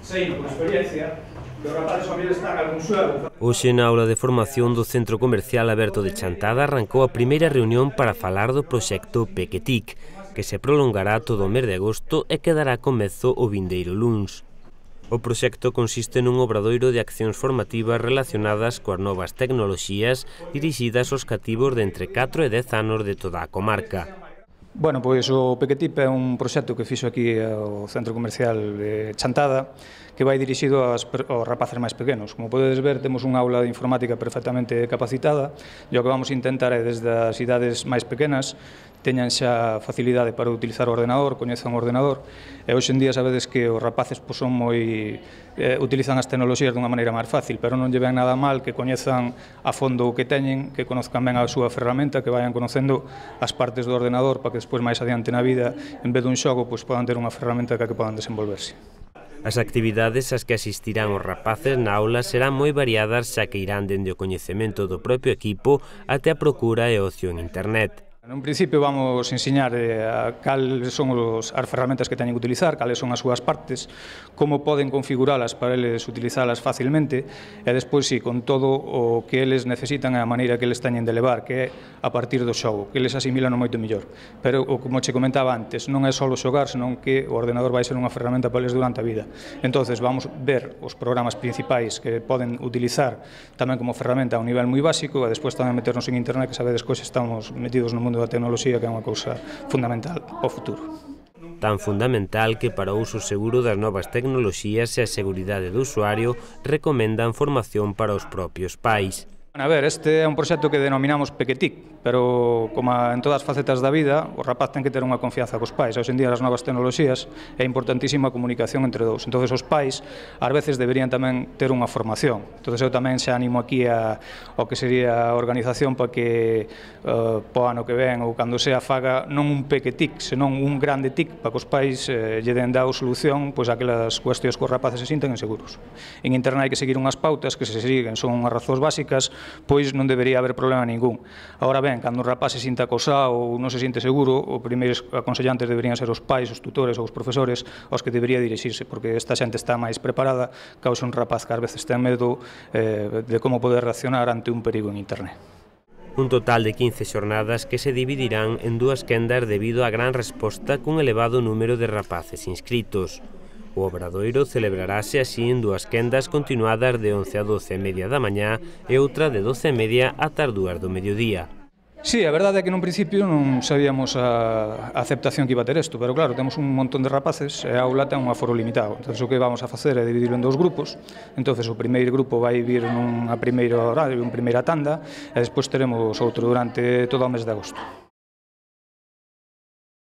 sei por experiencia que os rapaces ao están algún suelo. Hoxe na aula de formación do Centro Comercial Aberto de Chantada arrancou a primeira reunión para falar do proxecto Pequetic, que se prolongará todo o mes de agosto e que dará comezo o vindeiro luns. O proxecto consiste nun obradoiro de accións formativas relacionadas coas novas tecnoloxías dirixidas aos cativos de entre 4 e 10 anos de toda a comarca. Bueno, pois o Pequetic é un proxecto que fixo aquí o Centro Comercial de Chantada que vai dirixido aos rapaces máis pequenos. Como podedes ver, temos unha aula de informática perfectamente capacitada e o que vamos a intentar é desde as idades máis pequenas teñan xa facilidade para utilizar o ordenador, coñezan o ordenador e hoxe en día sabedes que os rapaces son moi utilizan as tecnoloxías dunha maneira máis fácil, pero non lle ven nada mal que coñezan a fondo o que teñen, que conozcan ben a súa ferramenta, que vayan conocendo as partes do ordenador para que despois máis adiante na vida, en vez dun xogo, pois podan ter unha ferramenta que podan desenvolverse. As actividades ás que asistirán os rapaces na aula serán moi variadas, xa que irán dende o coñecemento do propio equipo até a procura e ocio en internet. En principio vamos ensiñar cales son as ferramentas que teñen que utilizar, cales son as súas partes, como poden configuralas para eles utilizalas facilmente e despois, sí, con todo o que eles necesitan e a maneira que eles teñen de levar, que é a partir do xogo, que eles asimilan moito mellor. Pero, como che comentaba antes, non é só xogar, senón que o ordenador vai ser unha ferramenta para eles durante a vida. Entonces vamos ver os programas principais que poden utilizar tamén como ferramenta a un nivel moi básico e despois tamén meternos en internet, que sabedes que hoxe estamos metidos no mundo da tecnoloxía, que é unha cousa fundamental para o futuro. Tan fundamental que para o uso seguro das novas tecnoloxías e a seguridade do usuario recomendan formación para os propios pais. A ver, este é un proxecto que denominamos Pequetic, pero como en todas as facetas da vida, o rapaz ten que ter unha confianza cos pais. Hoxe en día, as novas tecnoloxías, é importantísima a comunicación entre dous. Entón, os pais, ás veces, deberían tamén ter unha formación. Entón, eu tamén se animo aquí ao que sería a organización para que po ano que ven ou cando sea faga non un Pequetic, senón un grande TIC, para que os pais lle den dado solución pois aquelas cuestións que os rapaces se sinten inseguros. En internet hai que seguir unhas pautas que se siguen, son unhas razóns básicas, pois non debería haber problema ningún. Agora ben, cando un rapaz se sinta acosado ou non se sinte seguro, os primeiros aconsellantes deberían ser os pais, os tutores ou os profesores aos que debería dirixirse, porque esta xente está máis preparada que un rapaz que ás veces ten medo de como poder reaccionar ante un perigo en internet. Un total de 15 xornadas que se dividirán en 2 quendas debido á gran resposta cun elevado número de rapaces inscritos. O obradoiro celebrarase así en 2 quendas continuadas de 11 a 12:30 da mañá e outra de 12:30 ata as 2 do mediodía. Sí, a verdade é que nun principio non sabíamos a aceptación que iba a ter isto, pero claro, temos un montón de rapaces e a aula ten un aforo limitado. Entón, o que vamos a facer é dividirlo en 2 grupos. Entón, o primeiro grupo vai vir nunha primeira horario, unha primeira tanda, e despois teremos outro durante todo o mes de agosto.